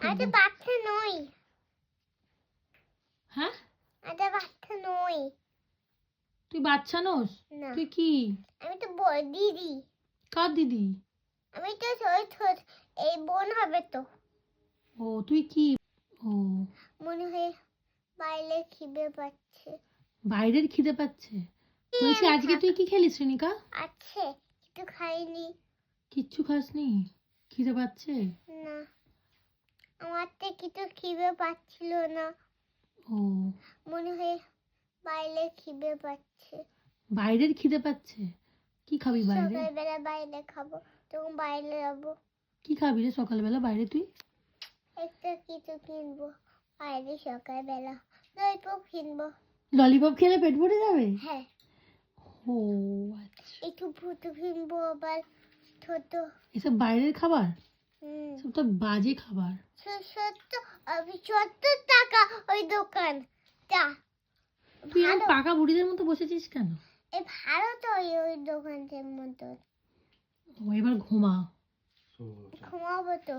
আরে বাচ্চা নই। হ্যাঁ, আরে বাচ্চা নই। তুই বাচ্চা নোস? না, তুই কি? আমি তো বড় দিদি। কার দিদি? আমি তো ছোট ছোট, এই বোন হবে তো। ও তুই কি? ও মনে হয় বাইরে খিদে পাচ্ছে। বাইরের খিদে পাচ্ছে? বলছি আমি আজকে তুই কি খেলিস রিনিকা? আছে, কিন্তু খাইনি। কিচ্ছু খাসনি? খিদে পাচ্ছে? না, আমার তো কিছু খিদে পাচ্ছিল না। ও মনে হয় বাইরে খিদে পাচ্ছে। বাইরের খিদে পাচ্ছে? কি খাবি বাইরে? সকালবেলা বাইরে খাবো, তখন বাইরে যাবো। কি খাবি রে সকালবেলা বাইরে তুই? একটা কিছু কিনবো বাইরে সকালবেলা। ললিপপ কিনবো। ললিপপ খেলে পেট ভরে যাবে? হ্যাঁ, ও আচ্ছা, একটু ফুটো কিনবো আবার ছোট। এসব বাইরের খাবার? হুম, সব তো বাজে খাবার। ছোট্ট, আমি 70 টাকা ওই দোকানটা। তুই এরকম ভালো, পাকা বুড়িদের মতো বসেছিস কেন? এই ভালো তো ওই দোকানটার মতো। ও এবার ঘুমা। ঘুমাবো তো।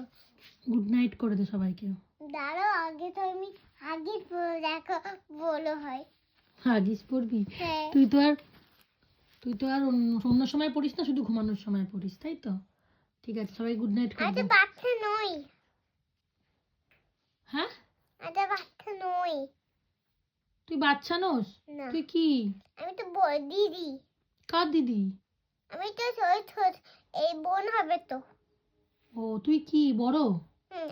গুড নাইট করে দে সবাইকে। দাঁড়াও, আগে তো আমি আগে দেখো বলো হয়। হাগিস পড়বি? হ্যাঁ, তুই তো আর অন্য সময় পড়িস না, শুধু ঘুমানোর সময় পড়িস, তাই তো? ঠিক আছে, সবাই গুড নাইট করে আরে দে। বাচ্চা নই। হ্যাঁ, আরে বাচ্চা নই। তুই বাচ্চা নোস? না, তুই কি? আমি তো বড় দিদি। কার দিদি? আমি তো ছোট ছোট, এই বোন হবে তো। ও তুই কি বড়?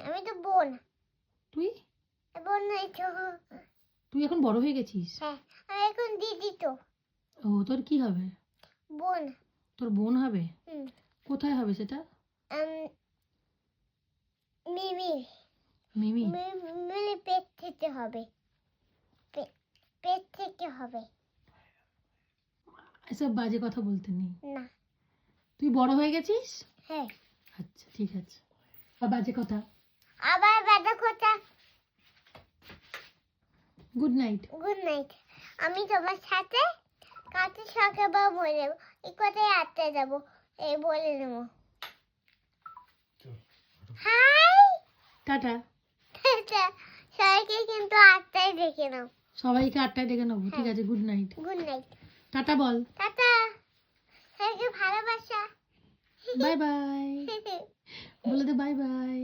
আমি তো বোন। তুই বোন নাই তো। তুই এখন বড় হয়ে গেছিস? হ্যাঁ, আমি এখন দিদি তো। ও তোর কি হবে? বোন। তোর বোন হবে? হুম, কোথায় হবে সেটা? মিমি। মিমি? মিমি পেট থেকে হবে। পেট থেকে হবে। এসব বাজে কথা বলতে নেই। না। তুই বড় হয়ে গেছিস? হ্যাঁ, আচ্ছা ঠিক আছে, আর বাজে কথা। আবার ব্যথা কথা। Good night. Good night. আমি তোমার সাথে কাছে সকালবেলা বলে নেবো, এই কথায় আটটা যাবো, এই বলে নেবো। হাই। টাটা। সবাইকে কিন্তু 8টায় দেখে নাও। সবাইকে 8টায় ডেকে নেবো, ঠিক আছে? Good night. Good night. Tata বল। টাটা। সবাইকে ভালোবাসা। বাই বাই বলে দে, বাই বাই।